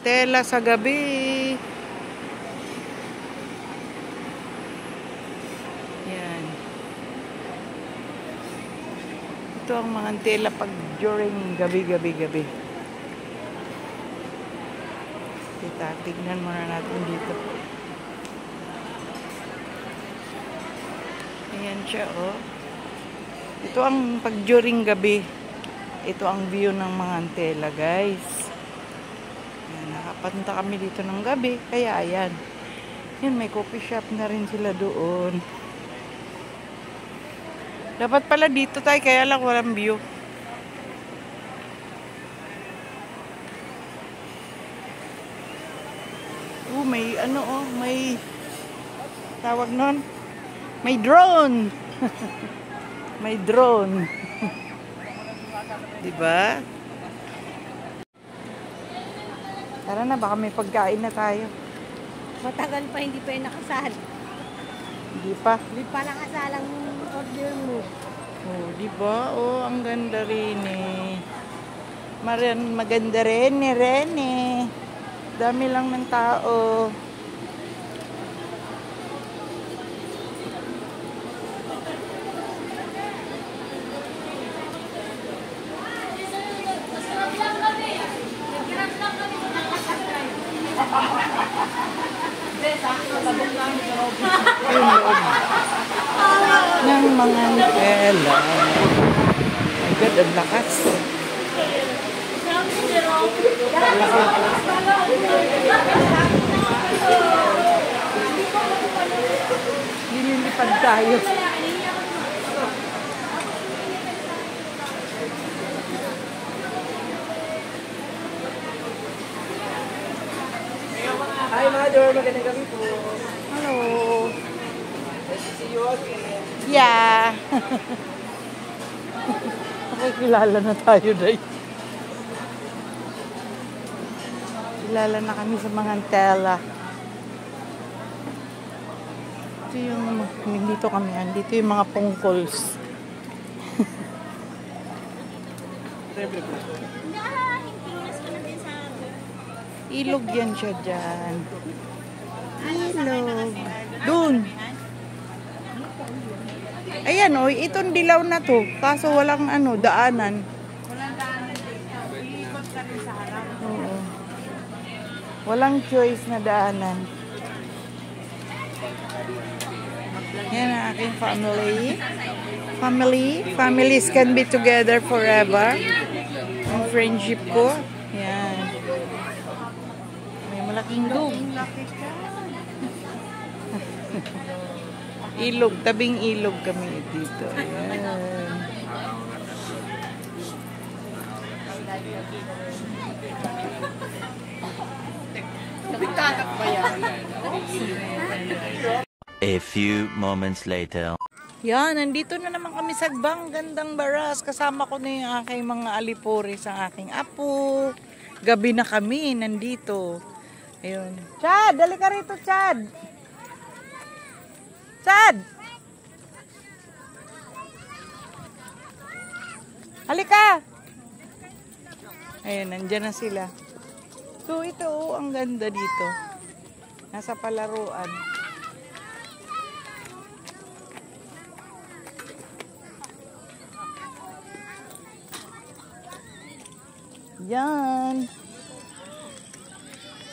Tela sa gabi. Yan. Ito ang mga tela pag during gabi. Tignan muna natin dito. Ayan siya, oh. Ito ang pag during gabi. Ito ang view ng mga tela, guys. Ayan, nakapunta kami dito ng gabi. Kaya ayan. Yan, may coffee shop na rin sila doon. Dapat pala dito tayo, kaya lang walang view. May ano, oh, may tawag nun. May drone. May drone. Diba? Tara na, baka may pagkain na tayo. Matagal pa, hindi pa yung nakasal. Hindi pa? Hindi pa nakasal ang order mo. Oh, diba? Oh, ang ganda rin eh. Maganda rin eh. Dami lang ng tao. Yung loob ng mga tela. My God, ang lakas. Lilipad tayo. Hi, Mother. Magandang gabi po. Hello. Nice to see you again. Yeah. Kilala na tayo, Day. Kilala na kami sa mga tela. Ito yung, dito kami yan. Dito yung mga pungkols. Ilog yan siya dyan. Ilog. Doon. Ayan o, itong dilaw na to. Kaso walang ano, daanan. Walang daanan dito. Iikot ka rin sa harap. Oo. Walang choice na daanan. Yan ang aking family. Families can be together forever. Ang friendship ko. Yan. May malaking dog. Ilog. Tabing ilog kami dito. Yan. A few moments later. Yan, nandito na naman kami sa Gandang Baras. Kasama ko na yung aking mga alipores, ang aking apo. Gabi na kami, nandito. Ayun. Chad, dali ka rito, Chad. Chad! Halika! Ayun, nandyan na sila. So, ito, oh, ang ganda dito. Nasa palaruan. Yan.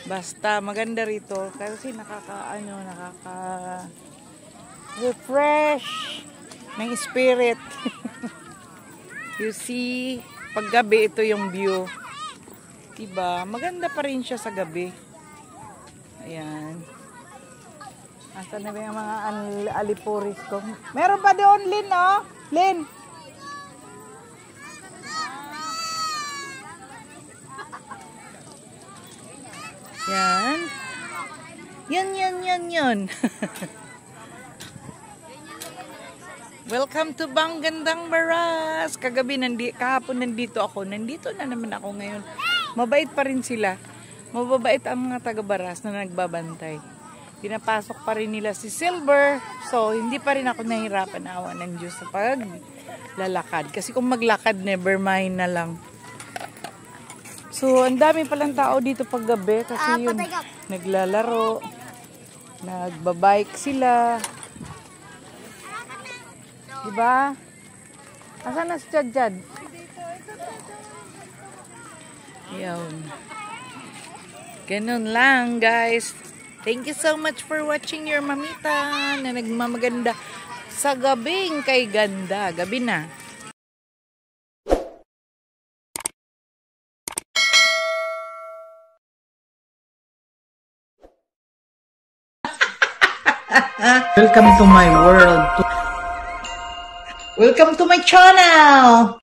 Basta maganda rito kasi refresh ng spirit. You see, pag gabi ito yung view. Diba? Maganda pa rin siya sa gabi. Ayan. Asan na ba yung mga alipuris ko? Meron pa doon, Lynn, oh? Lynn. Yan. Yan. Welcome to Gandang Baras. Kahapon nandito ako. Nandito na naman ako ngayon. Mabait pa rin sila. Mababait ang mga taga-Baras na nagbabantay. Pinapasok pa rin nila si Silver. So, hindi pa rin ako nahirapan, awa ng Diyos sa paglalakad. Kasi kung maglakad, never mind na lang. So, ang dami palang tao dito pag gabi kasi yun, naglalaro, nagbabike sila. Diba? Asan na si Chad? Yun. Ganun lang, guys. Thank you so much for watching your mamita na nagmamaganda sa gabing kay ganda. Gabi na. Welcome to my world. Welcome to my channel.